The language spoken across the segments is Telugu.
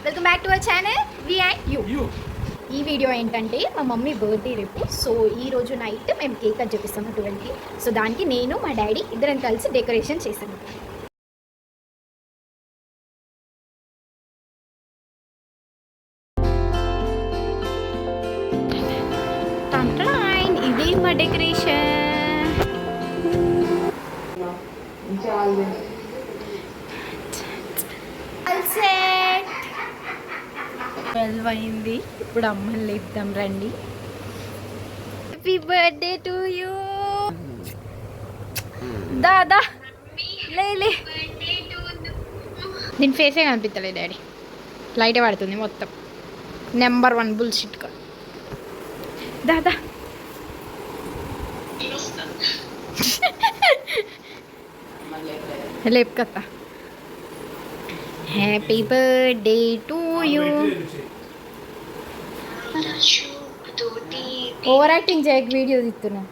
Welcome back to our channel we and you. ఈ వీడియో ఏంటంటే మా మమ్మీ బర్త్డే రేపు. సో ఈ రోజు నైట్ మేము కేక్ కట్ చేపిస్తాము 12కి. సో దానికి నేను మా డాడీ ఇద్దరం కలిసి డెకరేషన్ చేసాము. ఇదే మా డెకరేషన్. 12 అయింది. ఇప్పుడు అమ్మని లేపుతాం రండి. Happy birthday to you. దాదా లే దీని ఫేసే కనిపిస్తలే డాడీ, లైటే పడుతుంది మొత్తం. నెంబర్ 1 బుల్షిట్ కా. దాదా లేపు కదా. Happy birthday to you. Over acting చేయక వీడియో తీస్తున్నా.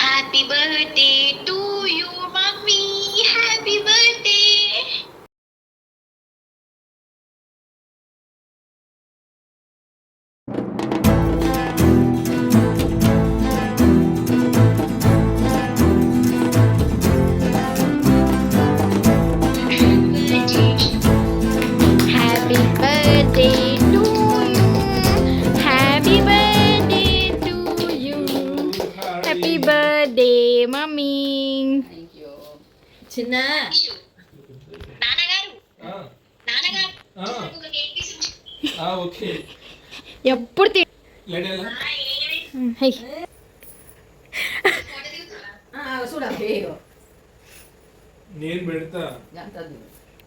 Happy birthday to you mummy, happy birthday. Mummy చిన్న ఎప్పుడు నేను పెడతా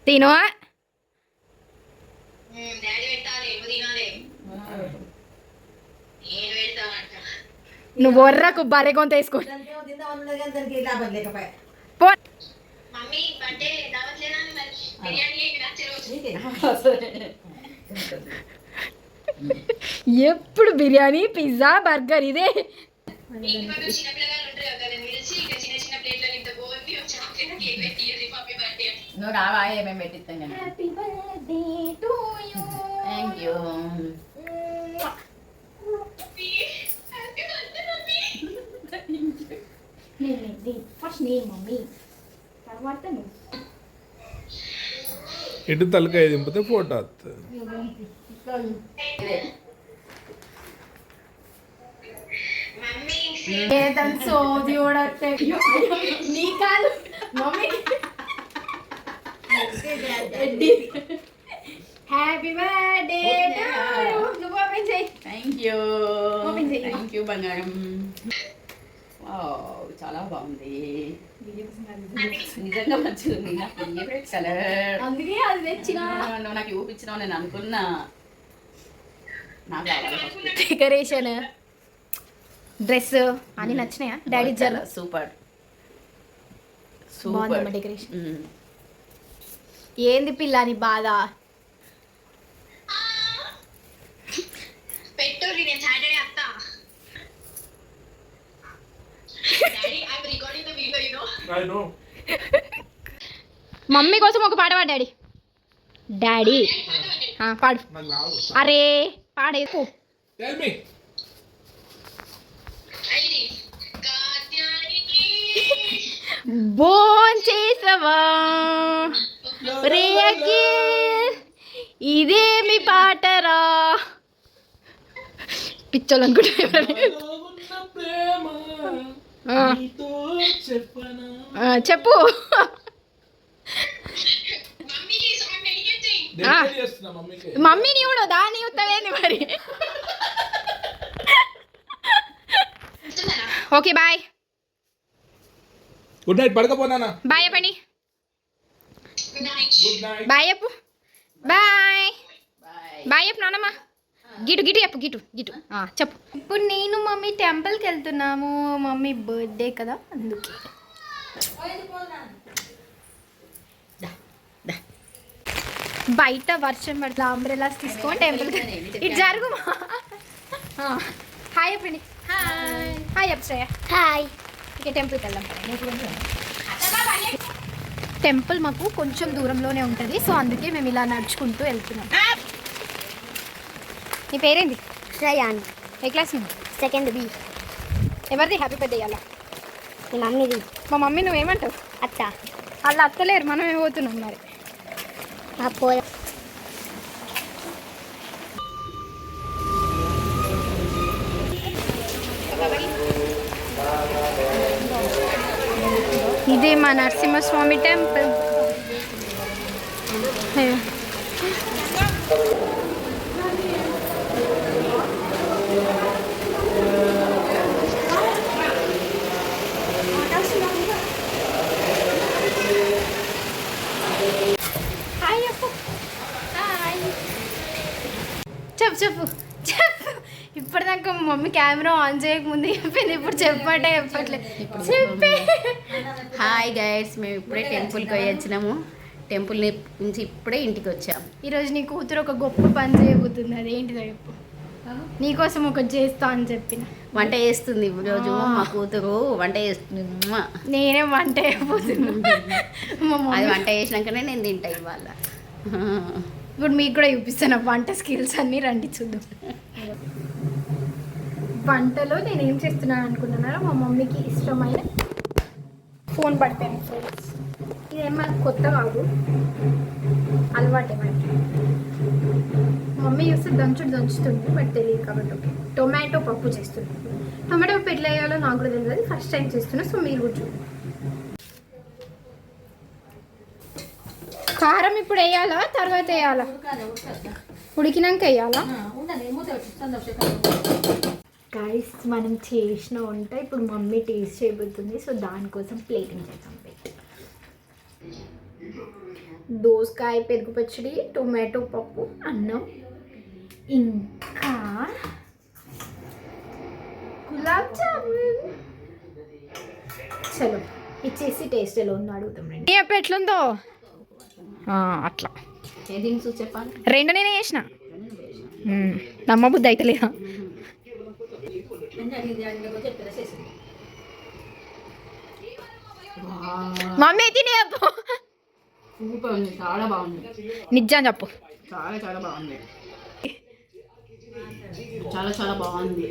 తిను. నువ్వు వర్రకు బర్రె కొంత వేసుకో. ఎప్పుడు బిర్యానీ, పిజ్జా, బర్గర్ ఇదే. నువ్వు రావా, ఏమేమి పెట్టిస్తాం కానీ. Thank you. ఫస్ట్ నేను మమ్మీ, తర్వాత నువ్వు. ఎటు తలకాయ దింపితే ఫోటో వస్తుంది. సోది నీ కాదు మమ్మీ. Happy birthday. నువ్వు ఓపెన్ చేయి. Thank you. థ్యాంక్ యూ బంగారం. చాలా బాగుంది, నిజంగా మంచిగా ఉంది. నా ఫేవరెట్ కలర్, అందుకే అది తెచ్చిన. నువ్వు నాకు చూపించినావు, నేను అనుకున్నా. నాకు డెకరేషన్, డ్రెస్ అన్ని నచ్చినాయా డాడీ? జర సూపర్ బాగుందమ్మా డెకరేషన్. ఏంది పిల్ల నీ బాధ? పెట్టోరి నేను సాటర్డే అత్తా. మమ్మీ కోసం ఒక పాట పాడు డాడీ. డాడీ పాడు. అరే పాడేకు. బోన్ చేసవా రే ఇదేమి పాటరా. పిచ్చోళ్ళు అనుకుంటా. చెప్పు. మమ్మీని కూడా దాన్ని చూస్తావేంది మరి. Okay bye. Good night. పడకపోనా బాయ్ చెప్పండి. బాయ్ చెప్పు. బాయ్ బాయ్ చెప్పు నాన్నమ్మ. గిటు చెప్పు. గిటు చెప్పు. ఇప్పుడు నేను మమ్మీ టెంపుల్కి వెళ్తున్నాము. మమ్మీ బర్త్డే కదా అందుకే. బయట వర్షం పడుతుంది. అంబ్రెలాస్ తీసుకొని టెంపుల్కి ఇటు జరుగు. హాయ్ చెప్పండి. హాయ్ అప్సయ్య. హాయ్. ఇక టెంపుల్కి వెళ్దాం. టెంపుల్ మాకు కొంచెం దూరంలోనే ఉంటుంది, సో అందుకే మేము ఇలా నడుచుకుంటూ వెళ్తున్నాం. నీ పేరేంటి? శ్రేయాన్. ఏ క్లాస్ నువ్వు? Second B. ఎవరిది హ్యాపీ బర్త్డే ఇవ్వాలా? మీ మమ్మీది. మా మమ్మీ నువ్వేమంటావు? అత్త. వాళ్ళు అత్తలేరు, మనం ఏమవుతున్నాం మరి. ఆ పోయ. ఇదే మా నరసింహస్వామి టెంపుల్. హాయ్ చెప్పు. హాయ్ చెప్పు చెప్పు చెప్పు. ఇప్పటిదాకా మా మమ్మీ కెమెరా ఆన్ చేయకముందు చెప్పింది, ఇప్పుడు చెప్పమంటే చెప్పట్లేదు. చెప్పే. హాయ్ గైడ్స్, మేము ఇప్పుడే టెంపుల్కి పోయి వచ్చినాము. టెంపుల్ నుంచి ఇప్పుడే ఇంటికి వచ్చాము. ఈరోజు నీ కూతురు ఒక గొప్ప పని చేయబోతుంది, అదేంటిదో చెప్పు. నీకోసం ఒకటి చేస్తా అని చెప్పిన. వంట చేస్తుంది ఈరోజు మా కూతురు, వంట చేస్తుంది. నేనే వంట అయిపోతున్నా. మా అది మమ్మీ వంట చేసినాకనే నేను తింటా ఇవాళ. ఇప్పుడు మీకు కూడా చూపిస్తాను వంట స్కిల్స్ అన్నీ, రండి చూద్దాం. వంటలో నేను ఏం చేస్తున్నాను అనుకుంటున్నారో, మా మమ్మీకి ఇష్టమైన ఫోన్ పడిపోయాను ఫ్రెండ్స్. ఇదేమన్నా కొత్త కాదు, అలవాటే మనకి. మమ్మీ చూస్తే దంచుతుంది, బట్ తెలియదు కాబట్టి. ఓకే, టొమాటో పప్పు చేస్తున్నాను. టొమాటో పప్పు ఎట్లా వేయాలో నాకు కూడా తెలియదు, ఫస్ట్ టైం చేస్తున్నా, సో మీరు కూడా చూడండి. కారం ఇప్పుడు వేయాలా తర్వాత వేయాలా? ఉడికినాక వేయాలా? గైస్, మనం చేసిన వంట ఇప్పుడు మమ్మీ టేస్ట్ చేయబోతుంది, సో దానికోసం ప్లేటింగ్ చేద్దాం. పెట్టి దోసకాయ పెరుగు పచ్చడి, టొమాటో పప్పు, అన్నం, ఇంకా గులాబ్ జామున్. చలో ఇచ్చేసి టేస్ట్ ఎలా ఉందో అడుగుతాం. రండి. ఎట్లుందో అట్లా ఏదింగ్స్ చెప్పాలి. రెండు నేనే చేసిన, నమ్మ బుద్ధి అయితే లేదా? మమ్మీ తినే చెప్పు. సూపర్ ఉంది, చాలా బాగుంది. నిజం చెప్పు. చాలా చాలా బాగుంది, చాలా చాలా బాగుంది.